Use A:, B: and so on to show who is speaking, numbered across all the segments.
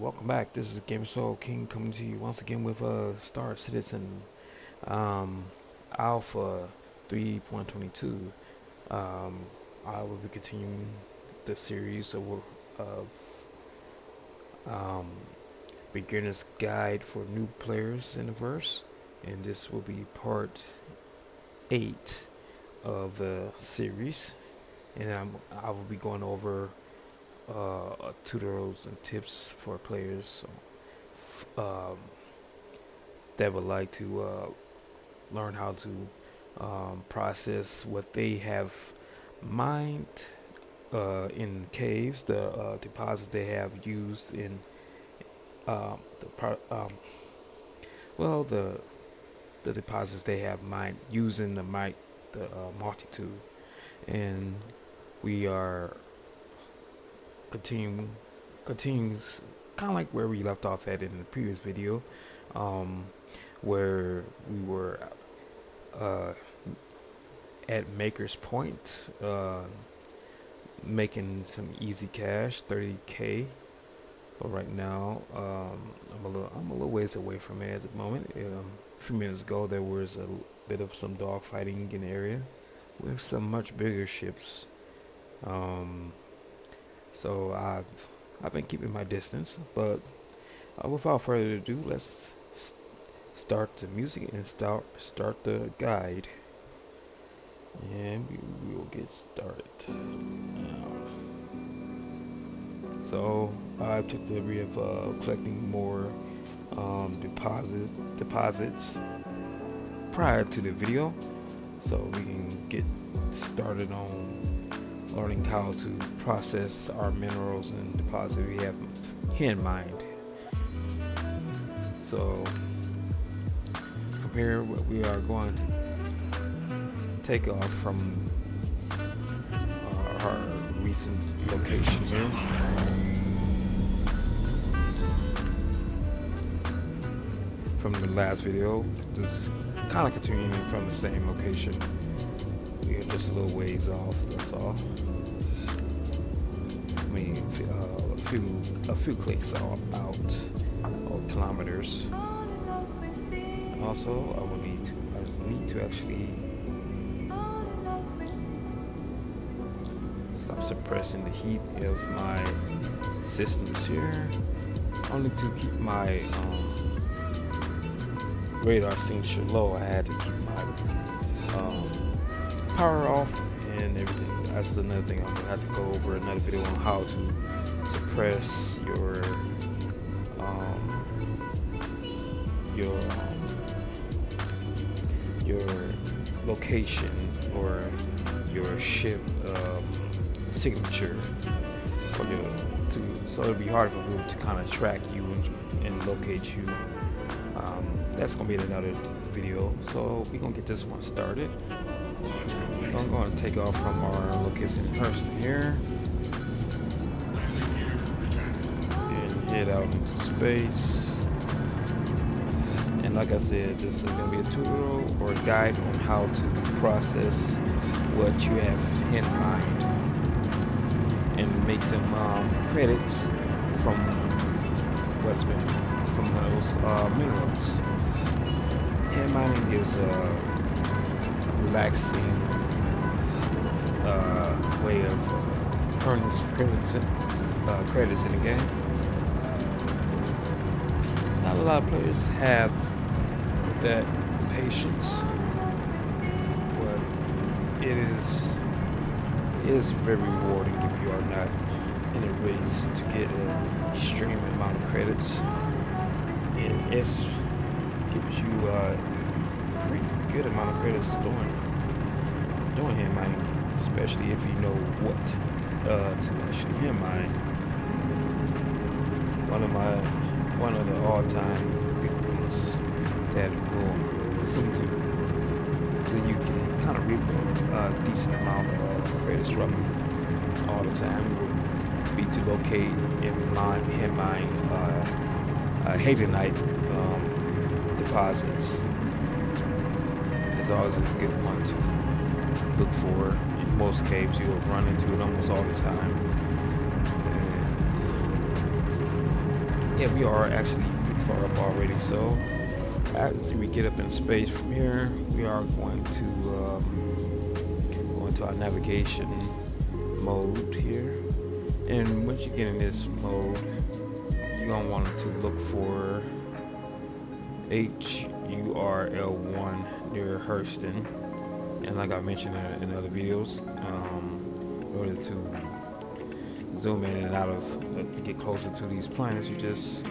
A: welcome back. This is Gamer Soul King coming to you once again with Star Citizen um, Alpha 3.22. Um, I will be continuing the series of um, Beginner's Guide for New Players in the Verse, and this will be part 8 of the series. And I will be going over tutorials and tips for players um, that would like to learn how to process what they have mined in caves, the deposits they have used in the well the deposits they have mined using the multitude, and we are continuing continues kind of like where we left off at in the previous video, um, where we were uh, at Maker's Point, making some easy cash, 30K. But right now, I'm a little ways away from it at the moment. A few minutes ago, there was a bit of some dog fighting in the area with some much bigger ships. Um, so I've been keeping my distance, but without further ado, let's start the music and start the guide, and we will get started. So I took the liberty of collecting more deposits prior to the video, so we can get started on learning how to process our minerals and deposits we have hand mined. So from here, we are going to take off from our recent location here. From the last video, just kind of continuing from the same location. We are just a little ways off. That's all. I mean, a few clicks out, or kilometers. Also, I will need to actually stop suppressing the heat of my systems here, only to keep my radar signature low. I had to keep my power off and everything. That's another thing I'm gonna have to go over another video on how to suppress your location or your ship signature so it'll be hard for people to kind of track you and locate you. That's gonna be in another video, so we're gonna get this one started. So I'm going to take off from our location first here and head out into space. And like I said, this is going to be a tutorial or a guide on how to process what you have hand mined and make some credits from those minerals. Hand mining is relaxing way of earning credits in the game. Not a lot of players have that patience, but it is very rewarding if you are not in a race to get an extreme amount of credits. It gives you a pretty good amount of credits doing hand mining, especially if you know what to actually hand mine. One of the all-time good ones that will seem to that you can kind of reap a decent amount of credits from all the time would be to locate and hand mine Havenite deposits. It's always a good one to look for. In most caves, you'll run into it almost all the time. Yeah, we are actually pretty far up already. So after we get up in space from here, we are going to go into our navigation mode here. And once you get in this mode, you're gonna want to look for HURL1 near Hurston. And like I mentioned in other videos, in order to zoom in and out of, get closer to these planets, you just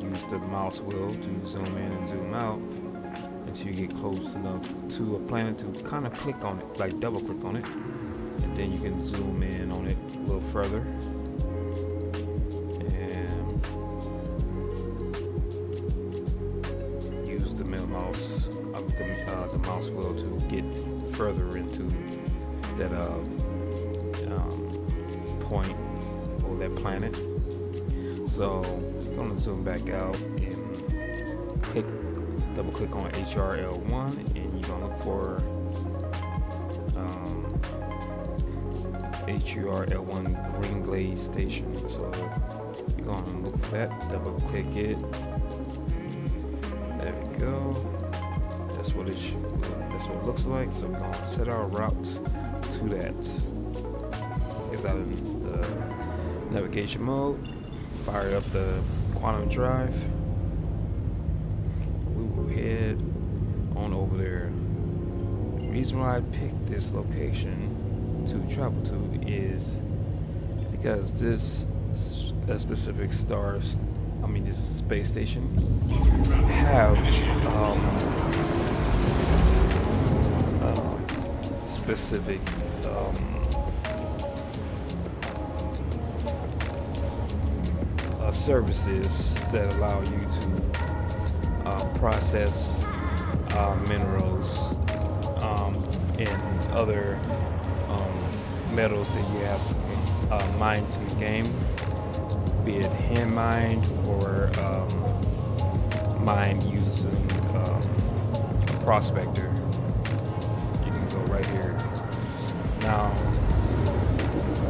A: use the mouse wheel to zoom in and zoom out until you get close enough to a planet to kind of click on it, like double click on it, and then you can zoom in on it a little further. And use the middle mouse, the mouse wheel to get further into that point or that planet. So I'm gonna zoom back out and double click on HRL1, and you're gonna look for HURL1 Green Glade Station. So you're gonna look for that, double click it. There we go. That's what it looks like. So we're gonna set our route to that. It's out of the navigation mode. Fire up the quantum drive. We will head on over there. The reason why I picked this location to travel to is because this specific this space station have specific services that allow you to process minerals and other metals that you have mined in the game, be it hand mined or mined using a prospector. You can go right here. Now,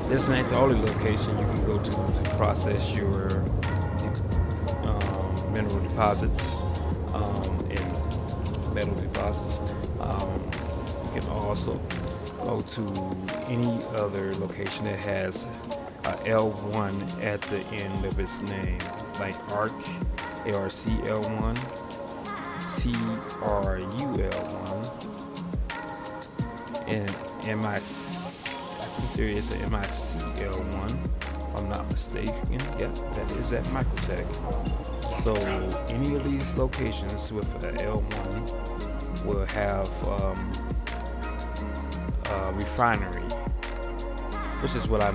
A: this ain't the only location you can go to process your mineral deposits and metal deposits. You can also go to any other location that has L1 at the end of its name, like ARC, ARCL1, TRUL1, and MIC. I think there is an MICL1, if I'm not mistaken. Yep, that is at Microtech. So any of these locations with an L1 will have a refinery, which is what I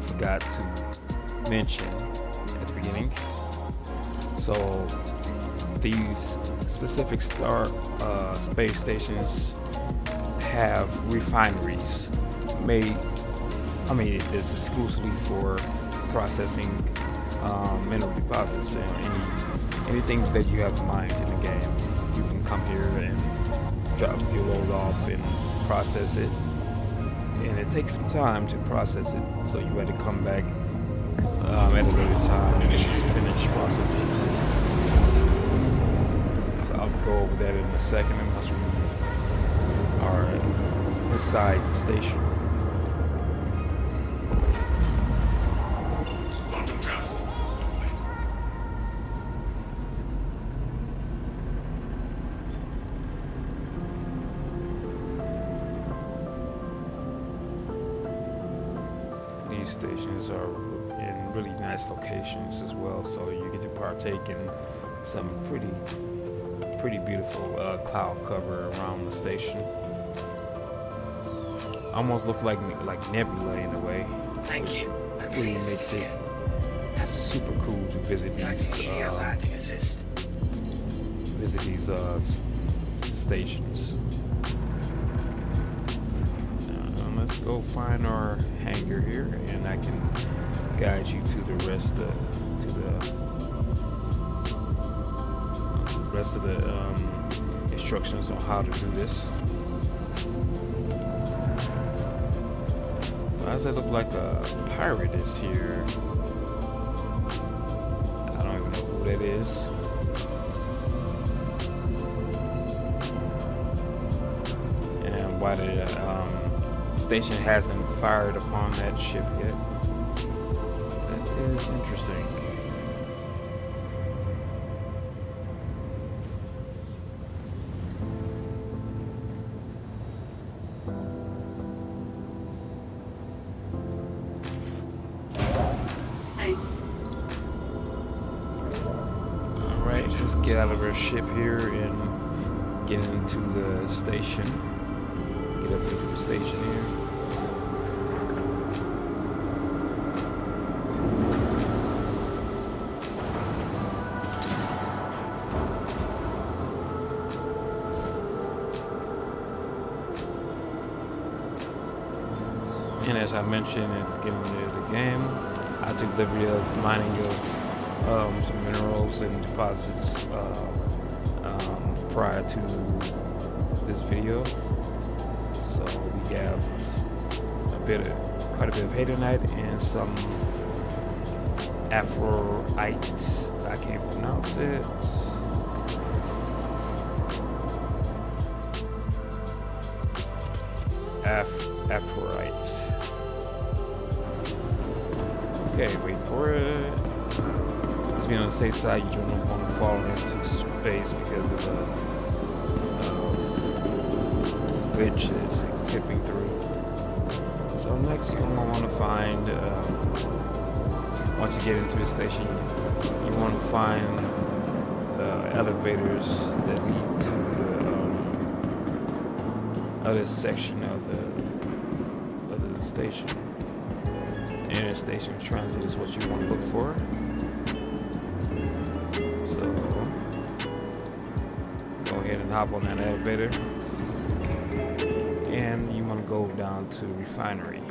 A: forgot to mention at the beginning. So these specific space stations have refineries made. This exclusively for processing mineral deposits and anything that you have mined in the game. You can come here and drop your load off and process it, and it takes some time to process it. So you had to come back at a later time and just finish processing. So I'll go over that in a second once we are inside the station. These stations are in really nice locations as well, so you get to partake in some pretty beautiful cloud cover around the station. Almost looks like nebula in a way.
B: Thank you.
A: It really makes it super cool to visit these stations. Let's go find our hangar here, and I can guide you to the rest of the instructions on how to do this. Why does that look like a pirate is here? that is. And why the station hasn't fired upon that ship yet. That is interesting. Alright, let's get out of our ship here and get into the station. Get up into the station here. And as I mentioned at the beginning of the game, I took the liberty of mining some minerals and deposits prior to this video. So we have quite a bit of Hadanite and some Aphrodite. I can't pronounce it. Aphrodite. Okay, wait for it. Let's be on the safe side. You don't want to fall into space because of the glitch is clipping through. So next, you're going to want to find, once you get into the station, you want to find elevators that lead to the other section of the station. Interstation transit is what you want to look for. So go ahead and hop on that elevator, and you want to go down to refinery.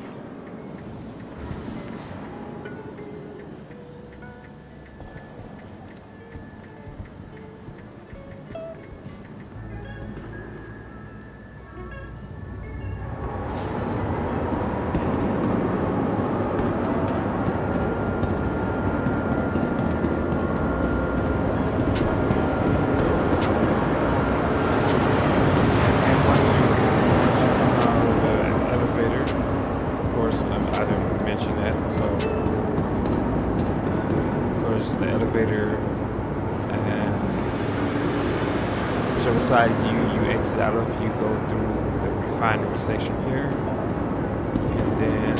A: The elevator, and whichever side you exit out of, you go through the refinery section here, and then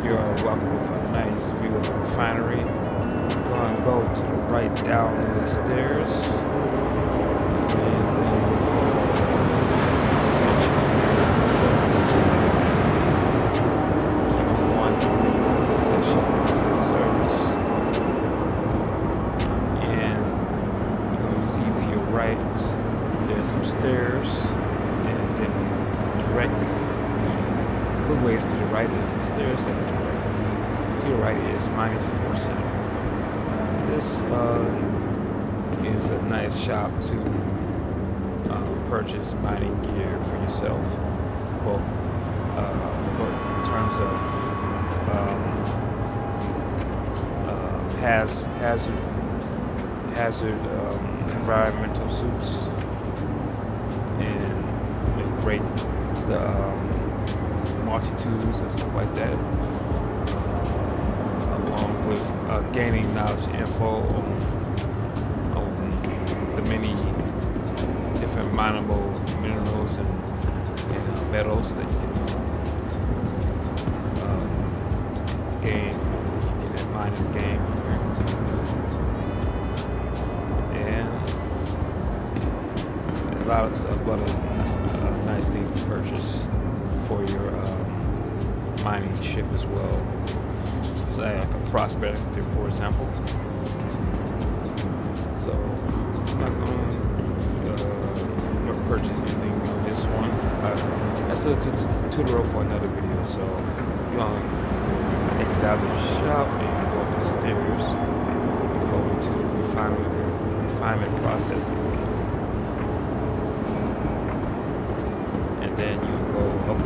A: you are welcome with a nice view of the refinery. You're going to go to the right down the stairs, and then keep on through the section that says service. Right, there's some stairs, and then directly, the ways to the right is the stairs, and directly to your right is mining support center. This is a nice shop to purchase mining gear for yourself, both in terms of hazard environmental suits, and break the multi-tools and stuff like that, along with gaining knowledge and info on the many different mineable minerals and metals that you can gain in that mining game here. Lots of nice things to purchase for your mining ship as well. Say like a prospector, for example. So I'm not going to purchase anything on this one. That's a tutorial for another video. So you're going to exit out of the shop and go up the stairs and go into the refinement processing. Then you go up,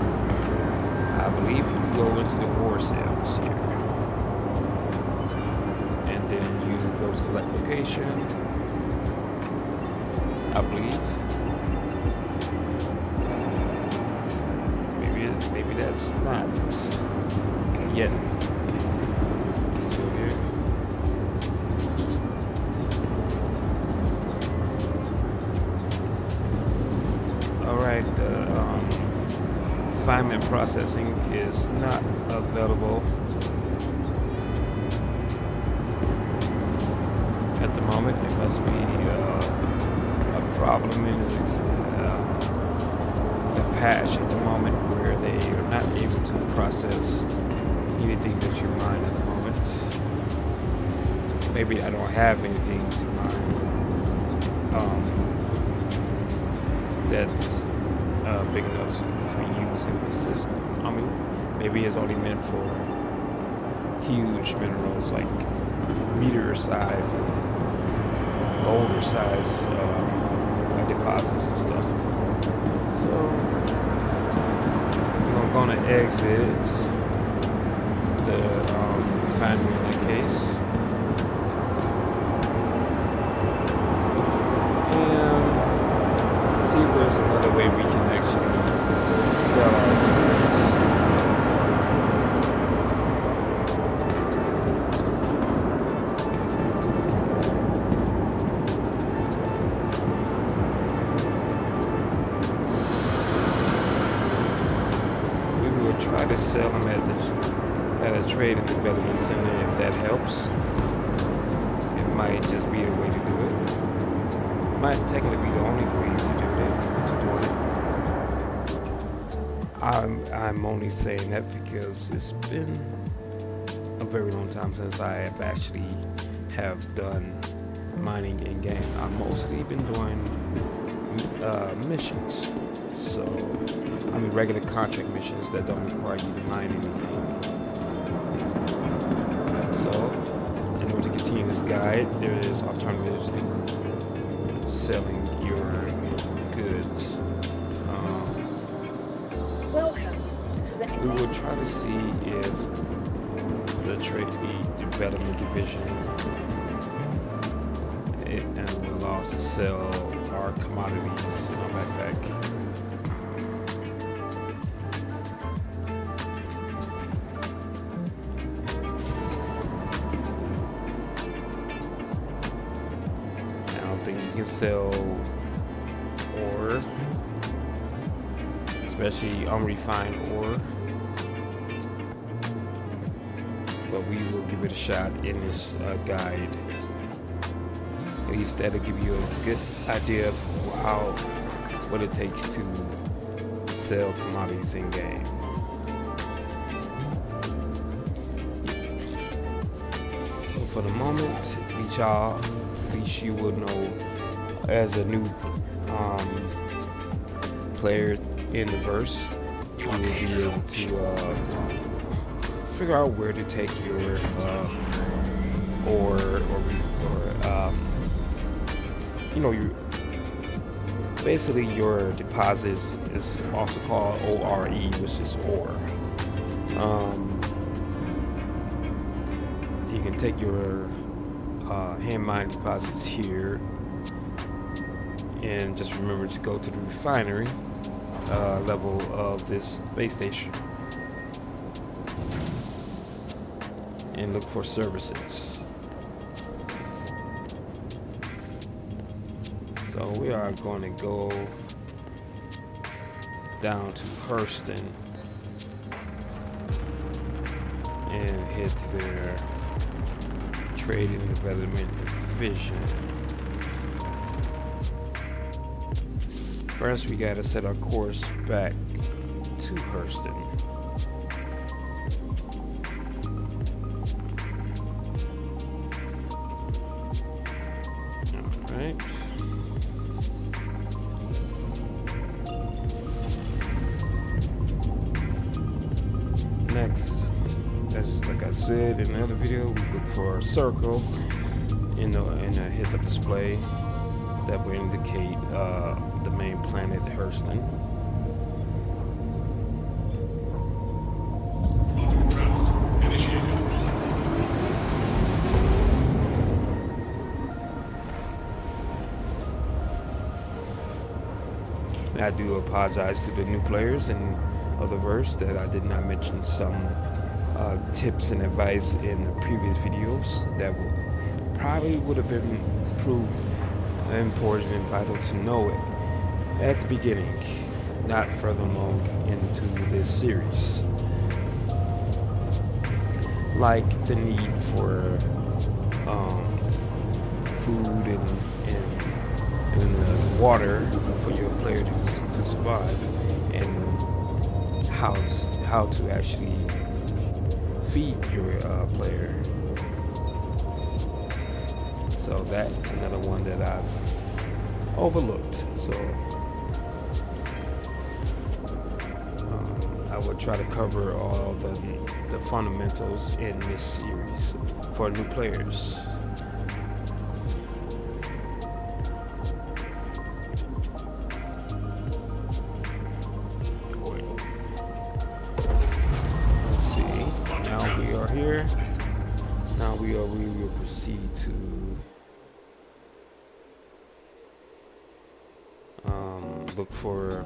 A: I believe you go into the ore sales here, and then you go to select location, I believe. Maybe that's not yet. So here. All right, the refinement processing is not available at the moment. There must be a problem in the patch at the moment where they are not able to process anything that you mine at the moment. Maybe I don't have anything to mine that's big enough to be used in the system. I mean, maybe it's only meant for huge minerals like meteor size and boulder size deposits and stuff. So I'm going to exit the refinery in that case, and see if there's another way we can actually sell our goods. Try to sell them at a trade and development center if that helps. It might just be a way to do it. It might technically be the only way to do it. I'm only saying that because it's been a very long time since I have actually done mining in game. I've mostly been doing missions. So I mean regular contract missions that don't require you to mine anything. So, in order to continue this guide, there is alternatives to selling your goods.
B: Welcome to the.
A: We will try to see if the trade development division and will allow us to sell our commodities in our backpack. You can sell ore, especially unrefined ore, but we will give it a shot in this guide. At least that'll give you a good idea of what it takes to sell commodities in game. So for the moment, at least you will know as a new player in the verse, you will be able to figure out where to take your ore your basically your deposits is also called ORE, which is ore. You can take your hand mine deposits here, and just remember to go to the refinery level of this space station and look for services. So we are going to go down to Hurston and head to their trade and development division. First, we gotta set our course back to Hurston. All right. Next, as like I said in the other video, we look for a circle in a heads-up display that will indicate the main planet, Hurston. I do apologize to the new players and of the verse that I did not mention some tips and advice in the previous videos that probably would have been proved important and vital to know it at the beginning, not further along into this series. Like the need for food and water for your player to survive, and how to actually feed your player. So that's another one that I've overlooked. So I would try to cover all the fundamentals in this series for new players. Let's see. Now we are here. Now we will proceed to look for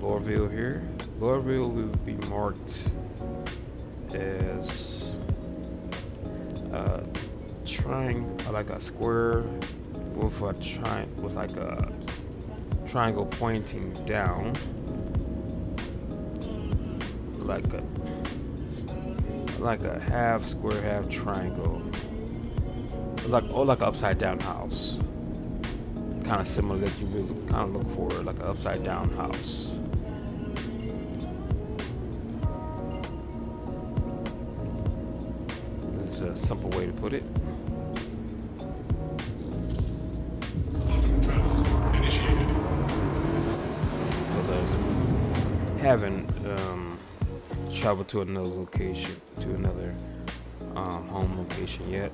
A: Lorville here. Lorville will be marked as like a square with a like a triangle pointing down, like a half square, half triangle, like an upside down house. Kind of similar that you really kind of look for, like an upside down house. This is a simple way to put it. For those who haven't traveled to another location, to another home location yet,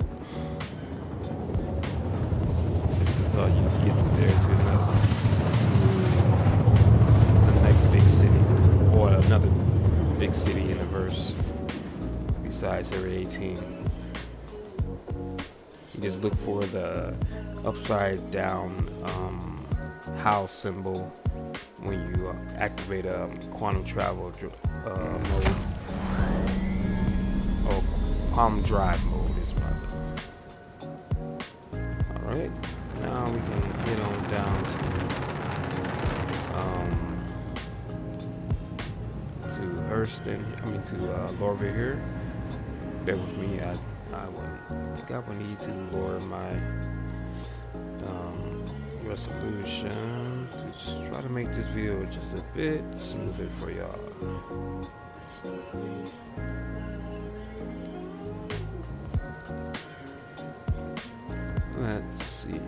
A: so you get there to the next big city, or another big city in the verse besides Area 18. You just look for the upside down house symbol when you activate quantum travel mode, or quantum drive mode is rather. Alright. Now we can get on down to Hurston. To Lorville here. Bear with me. I think I will need to lower my resolution to just try to make this video just a bit smoother for y'all. Let's see here.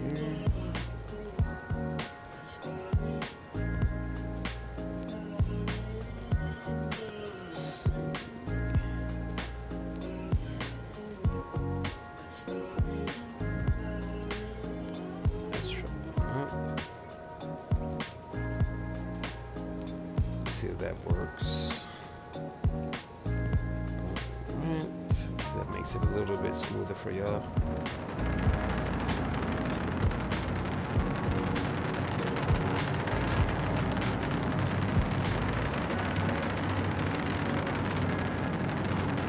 A: Let's see if that works. Alright, so that makes it a little bit smoother for y'all.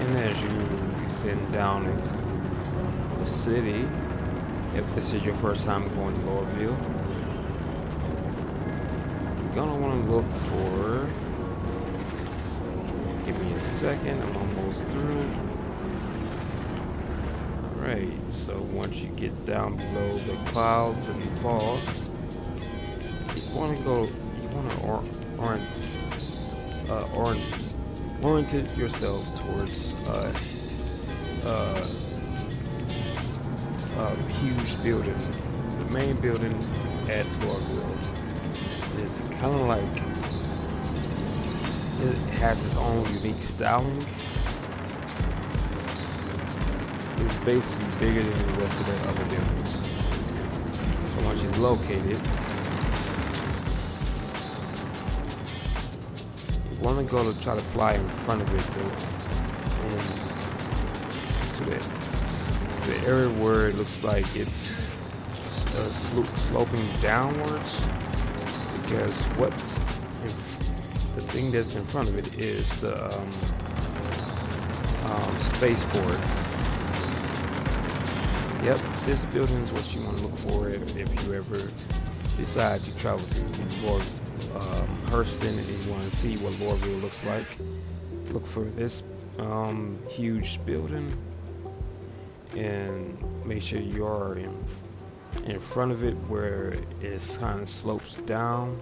A: And as you descend down into the city, if this is your first time going to Lorville, you're gonna want to look for, give me a second, I'm almost through. Alright, so once you get down below the clouds and the fog, you want to oriented yourself towards a huge building. The main building at Lorville is kind of like, it has its own unique styling. It's basically bigger than the rest of the other buildings. So once you locate it, want to go to try to fly in front of it to the area where it looks like it's sloping downwards, because the thing that's in front of it is the spaceport. Yep, this building is what you want to look for if you ever decide to travel to Hurston and you want to see what Lorville looks like. Look for this huge building and make sure you are in front of it where it kind of slopes down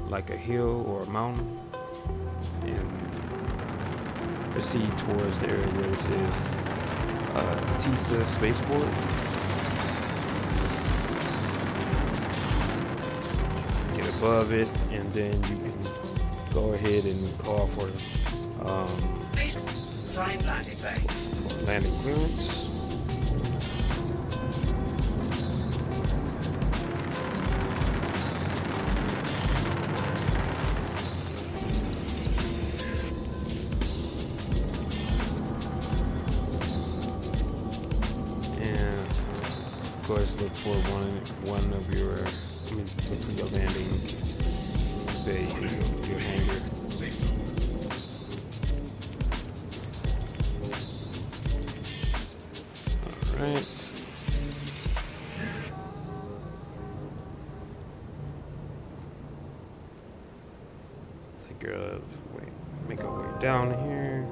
A: like a hill or a mountain, and proceed towards the area where it says Teasa Spaceport. Get above it, and then you can go ahead and call for landing clearance. Of course, look for one of your landing bay, your hangar. All right. Make our way down here.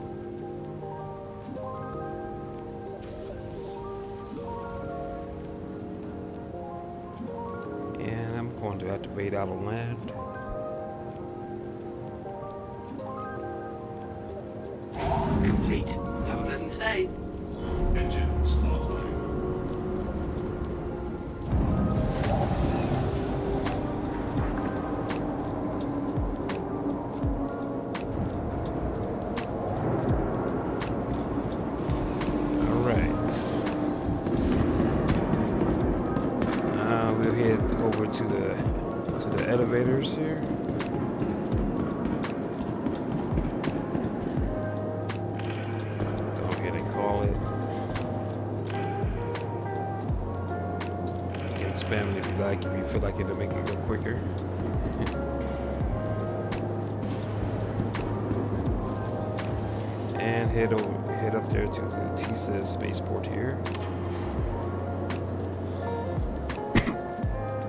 A: Going to activate out of land.
C: Complete. Have a pleasant stay.
D: Engines offline.
A: We'll head over to the elevators here. Go ahead and call it. You can spam it if you like, if you feel like it'll make it go quicker. And head up there to the Teasa Spaceport here.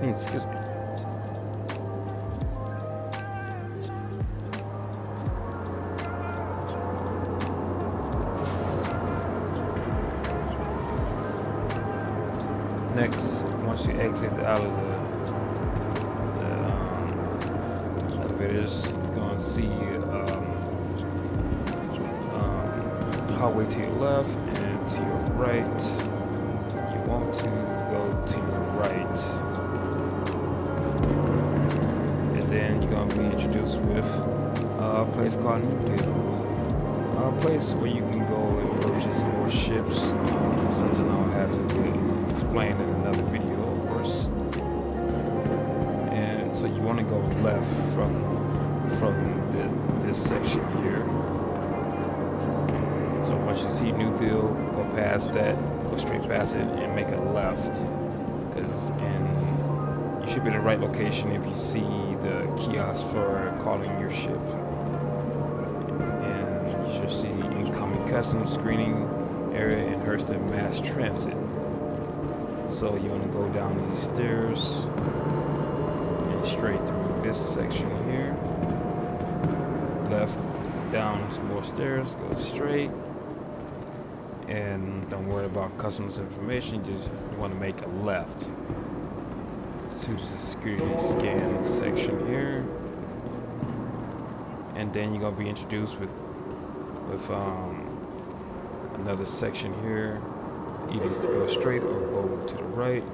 A: Excuse me. Next, once you exit out of the elevators, you're going to see the hallway to your left and to your right. You want to go to your right. Then you're going to be introduced with a place called Newdale. A place where you can go and purchase more ships. Something I'll have to explain in another video, of course. And so you want to go left from this section here. So once you see Newdale, go past that, go straight past it, and make a left. You should be in the right location if you see the kiosk for calling your ship. And you should see incoming customs screening area in Hurston Mass Transit. So you want to go down these stairs and straight through this section here. Left, down some more stairs, go straight. And don't worry about customs information, you want to make a left to the security scan section here, and then you're gonna be introduced with another section here, either to go straight or go to the right.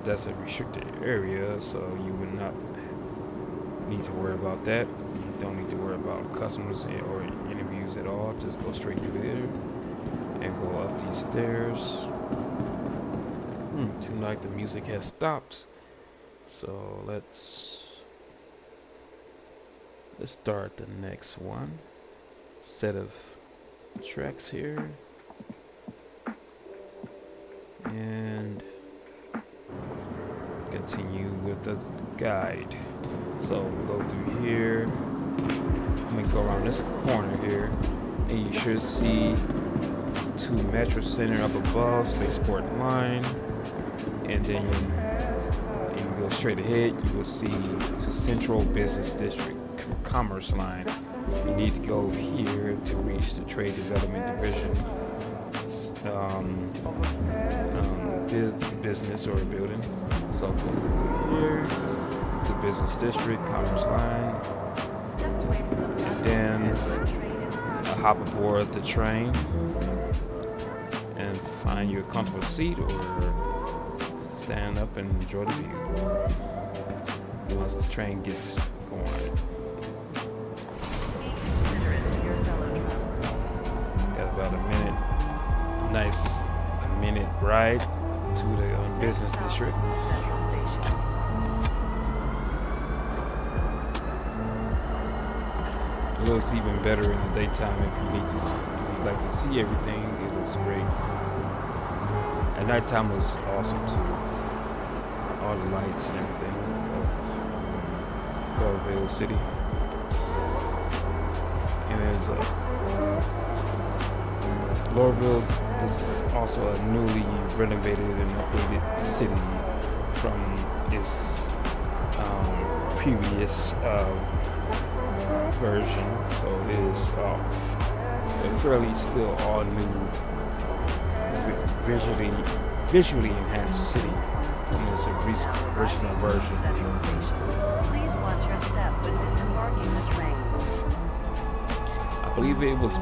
A: That's a restricted area, so you would not need to worry about that. You don't need to worry about customers or interviews at all. Just go straight through there and go up these stairs. Seems like the music has stopped, so let's start the next one. Set of tracks here, and continue with the guide. So go through here. I'm gonna go around this corner here, and you should see to Metro Center up above, Spaceport Line, and then you go straight ahead, you will see to Central Business District Commerce Line. You need to go here to reach the Trade Development Division business or building. So go here to Business District Commerce Line, and then hop aboard the train and find you a comfortable seat or stand up and enjoy the view once the train gets going. Got about a nice minute ride to the business district. It looks even better in the daytime if you you'd like to see everything. It looks great. At nighttime was awesome too. All the lights and everything of Laurelville City. And Laurelville is also a newly renovated and updated city from its previous version. So it is a fairly still all new, visually enhanced city from its original version.
E: Please watch your step when disembarking the train.
A: I believe it was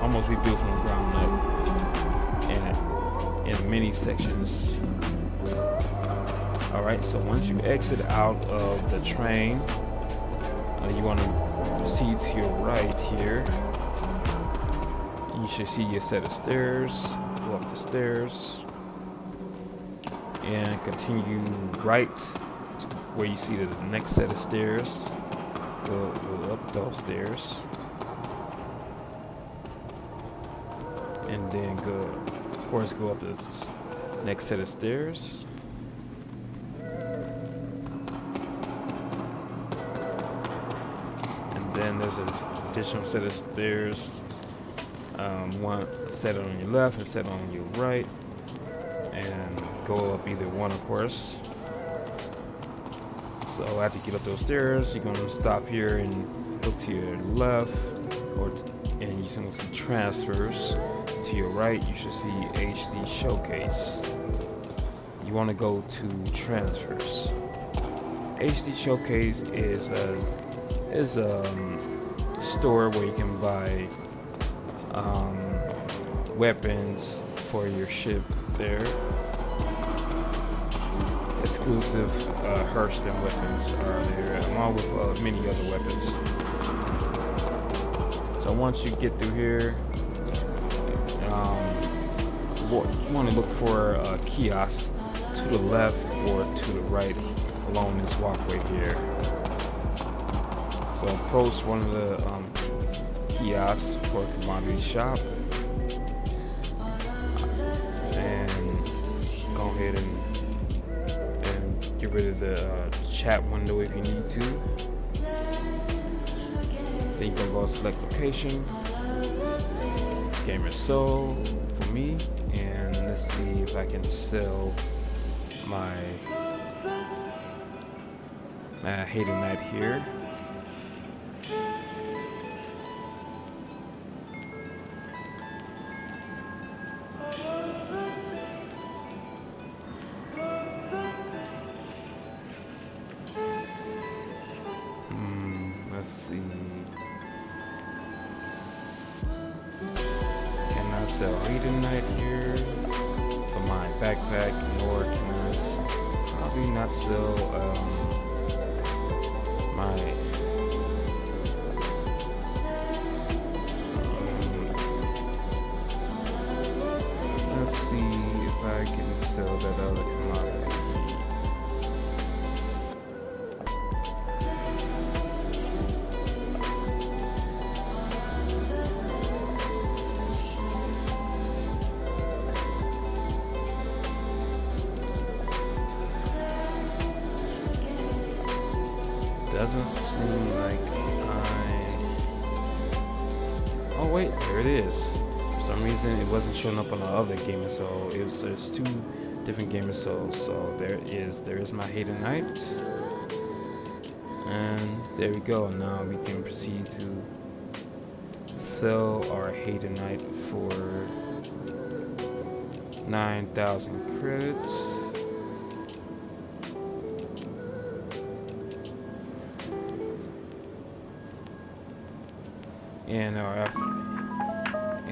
A: almost rebuilt from the ground up, and in many sections. All right, so once you exit out of the train, you want to proceed to your right here. You should see your set of stairs. Go up the stairs and continue right to where you see the next set of stairs. Go up those stairs, and then go up the next set of stairs. Then there's an additional set of stairs, one set on your left and set on your right, and go up either one, of course. So after you get up those stairs, you're going to stop here and look to your left, and you're going to see transfers. To your right, you should see HD Showcase. You want to go to transfers. HD Showcase is a store where you can buy weapons for your ship there. Exclusive Hurston weapons are there, along with many other weapons. So once you get through here, you want to look for a kiosk to the left or to the right along this walkway here. So approach one of the kiosks for a commodity shop, and go ahead and get rid of the chat window if you need to. Then you can go select location, Gamer Soul for me, and let's see if I can sell my Hater Knight here. Let's see. Can I sell Hater Knight here for my backpack, nor can I probably not sell my let's see if I can sell that other commodity. doesn't seem like oh wait, there it is. For some reason it wasn't showing up on the other gaming soul. There's two different gaming souls. So there is my Hater Knight. And there we go. Now we can proceed to sell our Hater Knight for 9,000 credits.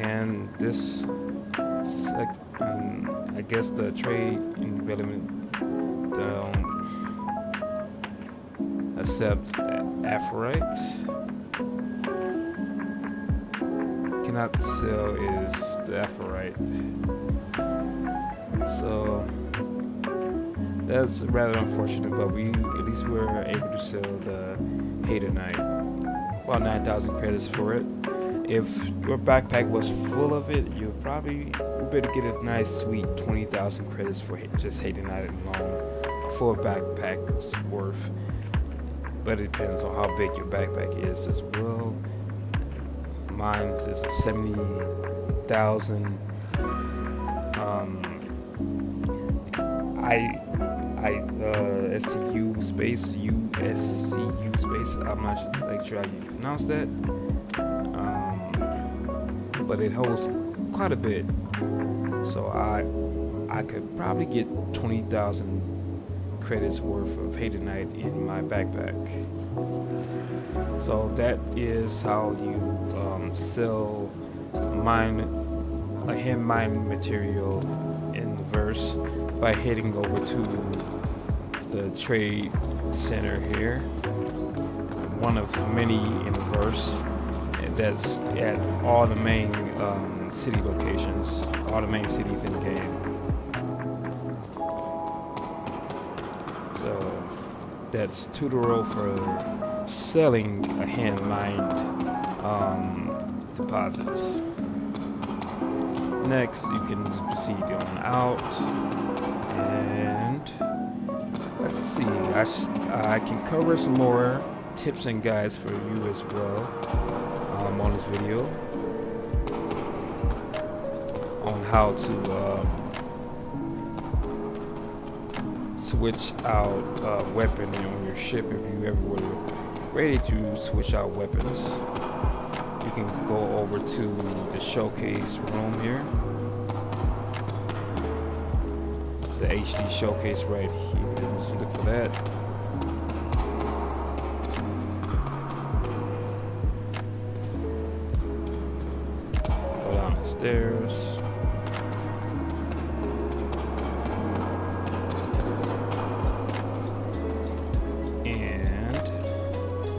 A: And this I guess the trade and development don't accept Aphorite. Cannot sell is the Aphorite. So that's rather unfortunate, but at least we were able to sell the Hater Knight. About 9,000 credits for it. If your backpack was full of it, you better get a nice sweet 20,000 credits for just Hater Knight alone. Full backpack's worth. But it depends on how big your backpack is as well. Mine is a 70,000. SCU space, USCU space. I'm not sure how you pronounce that. But it holds quite a bit. So I could probably get 20,000 credits worth of Hater Knight in my backpack. So that is how you sell hand mine material in the verse by heading over to the trade center here, one of many in the verse that's at all the main city locations, all the main cities in the game. So that's tutorial for selling a hand mined deposits. Next, you can proceed on out, and let's see. I can cover some more tips and guides for you as well on this video on how to switch out weapon on your ship if you ever were ready to switch out weapons. You can go over to the showcase room here. The HD showcase right here. Just look for that. Go down the stairs. And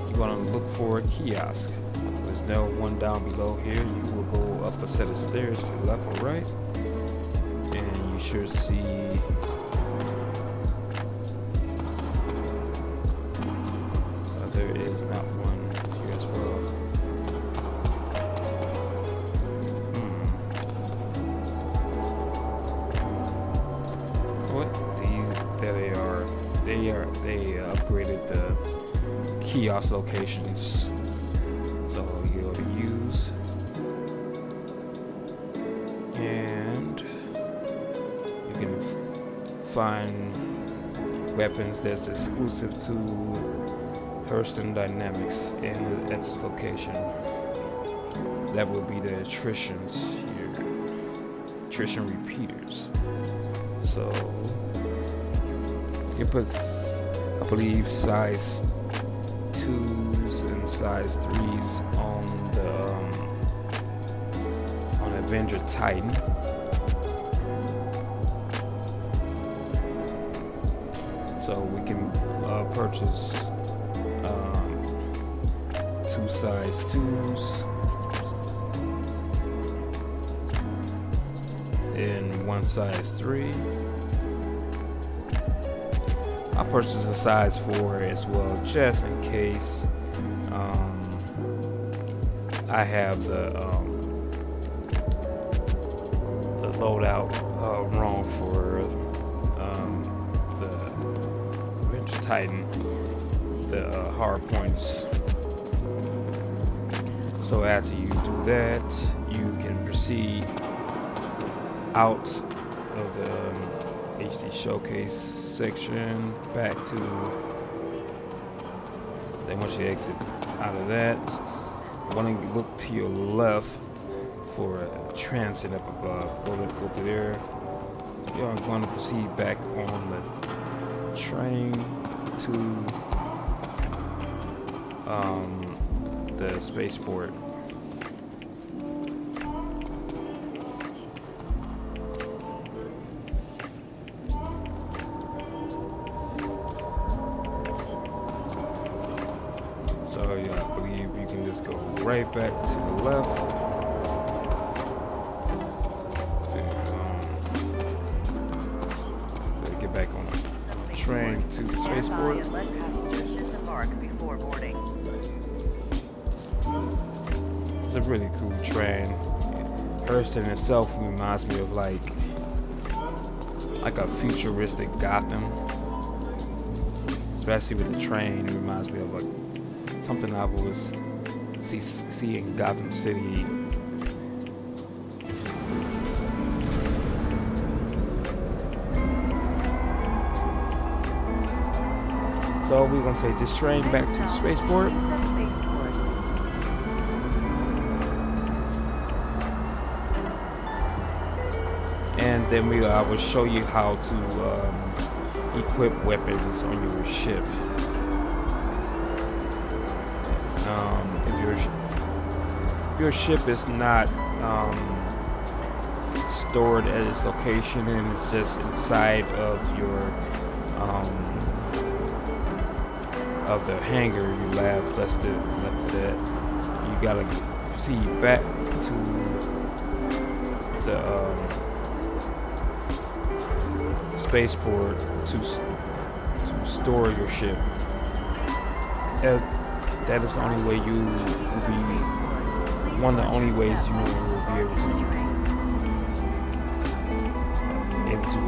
A: you want to look for a kiosk. There's no one down below here. You will go up a set of stairs to the left or right, and you should see there is not one here as well. What? They upgraded the kiosk locations. So you go to use, and you can find weapons that's exclusive to Hurston Dynamics at this location. That will be the attritions here, attrition repeaters. So you can put, I believe, size 2s and size 3s on Avenger Titan. So we can purchase 2 size 2s and 1 size 3. I'll purchase a size 4 as well, just in case I have the loadout wrong for the Avenger Titan. the hard points. So after you do that, you can proceed out of the HD Showcase section back to. Then once you exit out of that, you want to look to your left for a transit up above. Go to there. You're going to proceed back on the train to the spaceport. So yeah, I believe you can just go right back to the left. Get back on the train to the
E: Stand by
A: spaceport.
E: and let passengers disembark before boarding.
A: It's a really cool train. Hurston itself reminds me of like a futuristic Gotham. Especially with the train, it reminds me of like something I was see in Gotham City. So we're gonna take this train back to the spaceport. And then I will show you how to equip weapons on your ship. If your ship is not stored at its location and it's just inside of your of the hangar you left that, you gotta see back to the spaceport to store your ship. That is the only way you will be one of the only ways you will be able to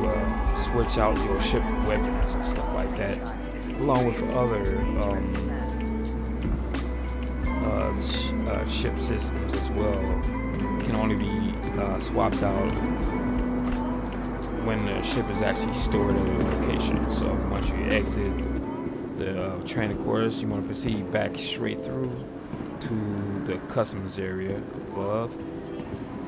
A: switch out your ship weapons and stuff like that, along with other ship systems as well. Can only be swapped out when the ship is actually stored at a location. So once you exit the training quarters, you want to proceed back straight through to the customs area above.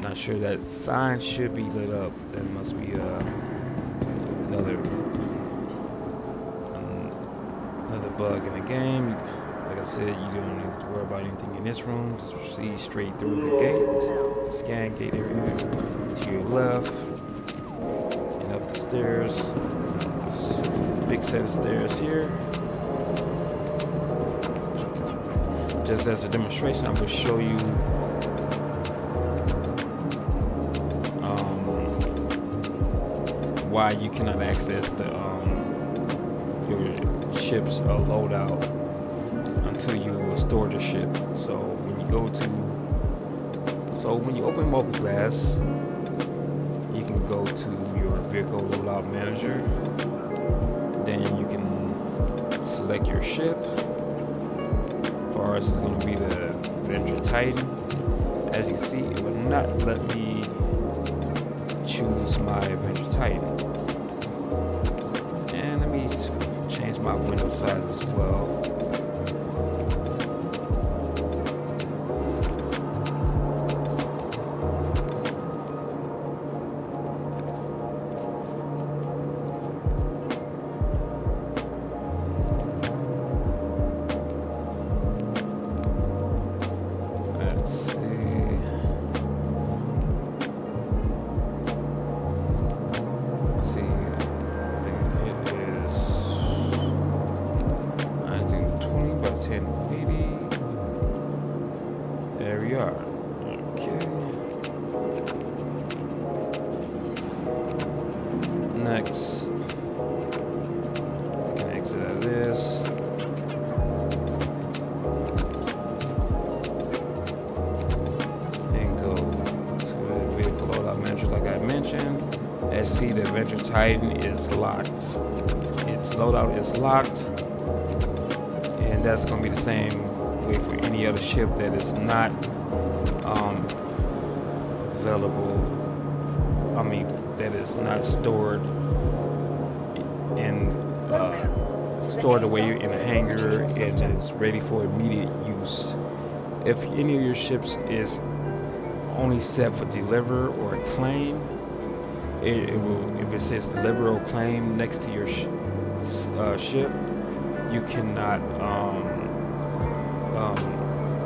A: Not sure that sign should be lit up. That must be another bug in the game. Like I said, you don't need to worry about anything in this room. Just proceed straight through the gate. Scan gate area to your left. And up the stairs. This big set of stairs here. Just as a demonstration, I'm going to show you why you cannot access the your ship's loadout until you store the ship. So when you open mobile glass, you can go to your vehicle loadout manager. Then you can select your ship. As far as it's going to be the Avenger Titan. As you can see, it will not let me choose my Avenger Titan. And let me change my window size as well. There we are. Okay. Next, I can exit out of this. And go to the vehicle loadout manager like I mentioned. As you see, the Avenger Titan is locked. Its loadout is locked. that's going to be the same way for any other ship that is not available. I mean, that is not stored in
B: Welcome to the
A: stored away in a
B: ASL
A: hangar
B: retrieval
A: and
B: system.
A: is ready for immediate use. If any of your ships is only set for deliver or claim, it will. If it says deliver or claim next to your ship, you cannot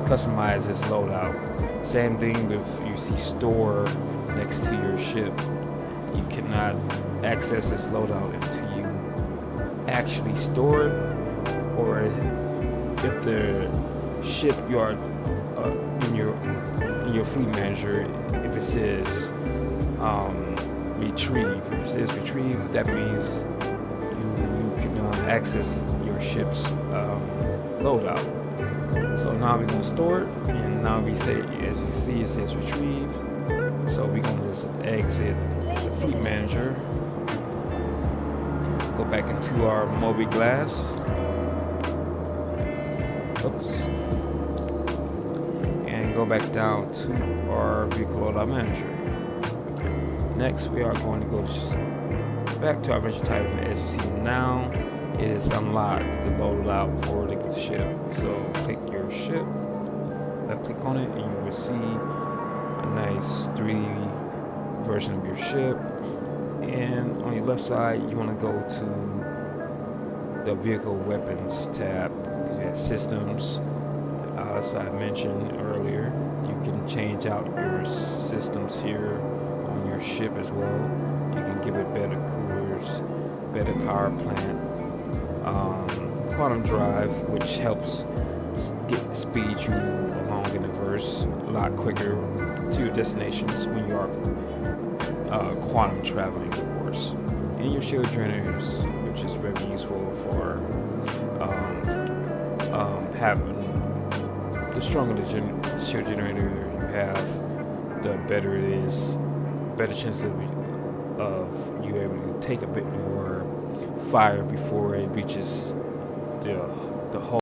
A: customize its loadout. Same thing if you see store next to your ship, you cannot access this loadout until you actually store it, or if the ship you are in your fleet manager, if it says retrieve, if it says retrieve, that means you can access your ship's loadout. So now we're gonna store it, and now we say, as you see, it says retrieve. So we're gonna just exit the fleet manager, go back into our Moby Glass. Oops. And go back down to our vehicle loadout manager. Next, we are going to go back to our Venture Titan. As you see now, it is unlocked to load out for the ship. So click your ship, left click on it, and you will see a nice 3D version of your ship. And on your left side, you want to go to the vehicle weapons tab. You have systems. As I mentioned earlier, you can change out your systems here on your ship as well. You can give it better coolers, better power plant, quantum drive, which helps speed you along in the verse a lot quicker to your destinations when you are quantum traveling, of course. And your shield generators, which is very useful for having. The stronger the shield generator you have, the better it is. Better chance of you able to take a bit more fire before it reaches the hull.